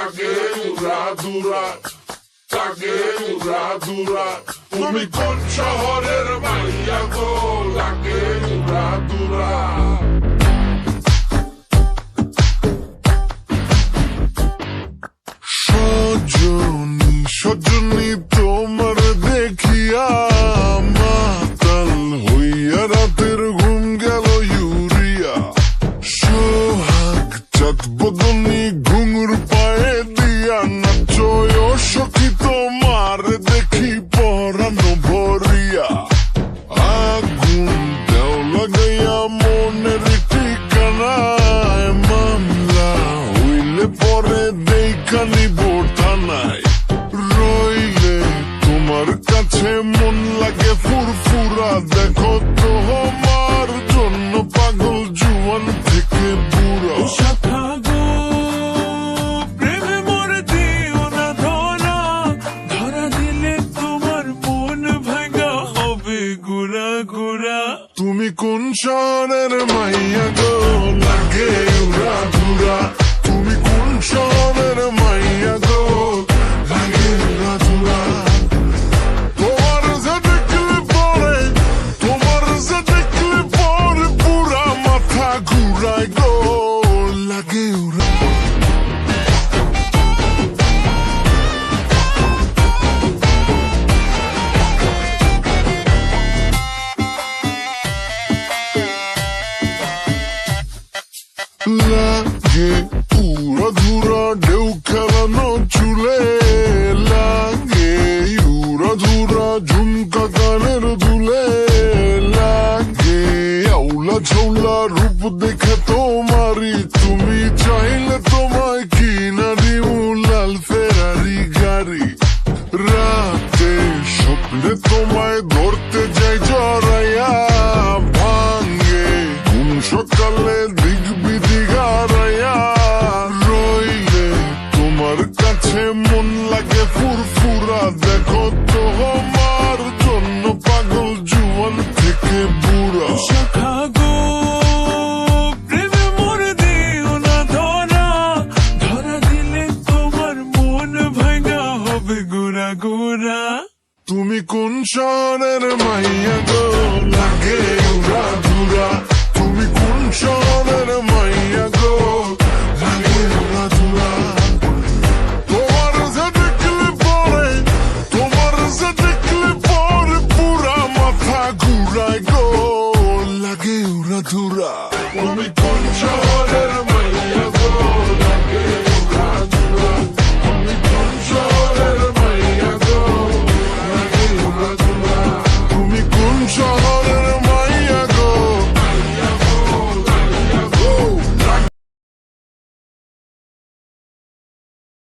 লাগে উড়াধুরা, লাগে উড়াধুরা। তুমি কোন শহরের মাইয়া গো, লাগে উড়াধুরা। সজনী সজনী তোমার দেখিয়া মাতাল হইয়া রাতের ঘুম গেল ইউরিয়া। সোহাগ চাঁদ বদনী ঘুঙুর পায়ে দিয়া নাচয় সখী তোমার দেখি পরানো ভরিয়া। আগুন দেও লাগাইয়া মনের ঠিকানায়, মামলা হইলে পরে দেখা নিব থানায়। রইলে তোমার কাছে মন লাগে ফুরফুরা, দেখো তো আমার জন্য পাগল জুয়ান থেকে বুড়া। শাখা গো প্রেমে মোর দিও না ধরা, ধরা দিলে তোমার মন ভাঙা হবে গুড়া গুড়া। তুমি কোন শহরের মাইয়া গো, লাগে উড়াধুরা। তুমি কোন শহরের মাইয়া গো, লাগে উড়াধুরা। তোমার যে দেখলে পরে, তোমার যে দেখলে পরে পুরা মাথা ঘুরায় গো, লাগে উড়া। লাগে উড়াধুরা ঢেউ খেলানো চুলে, লাগে উড়াধুরা ঝুমকা কানের দুলে, লাগে আউলা ঝৌলা রূপ দেখে তোমারি, তুমি চাইলে তোমায় কিনা দিও লাল ফেরারি গাড়ি। রাতে স্বপ্নে তোমায় ধরতে যাই জড়াইয়া, ভাঙ্গে ঘুম সকালে দিক বিদিক হারাইয়া। রইলে তোমার কাছে মন লাগে ফুরফুরা, দেখো তো আমার জন্য পাগল জুয়ান থেকে বুড়া। শাখা গো প্রেমে মোর দিও না ধরা, ধরা দিলে তোমার মন ভাঙা হবে গুড়া গুড়া। তুমি কোন শহরের মাইয়া গো, লাগে উড়াধুরা।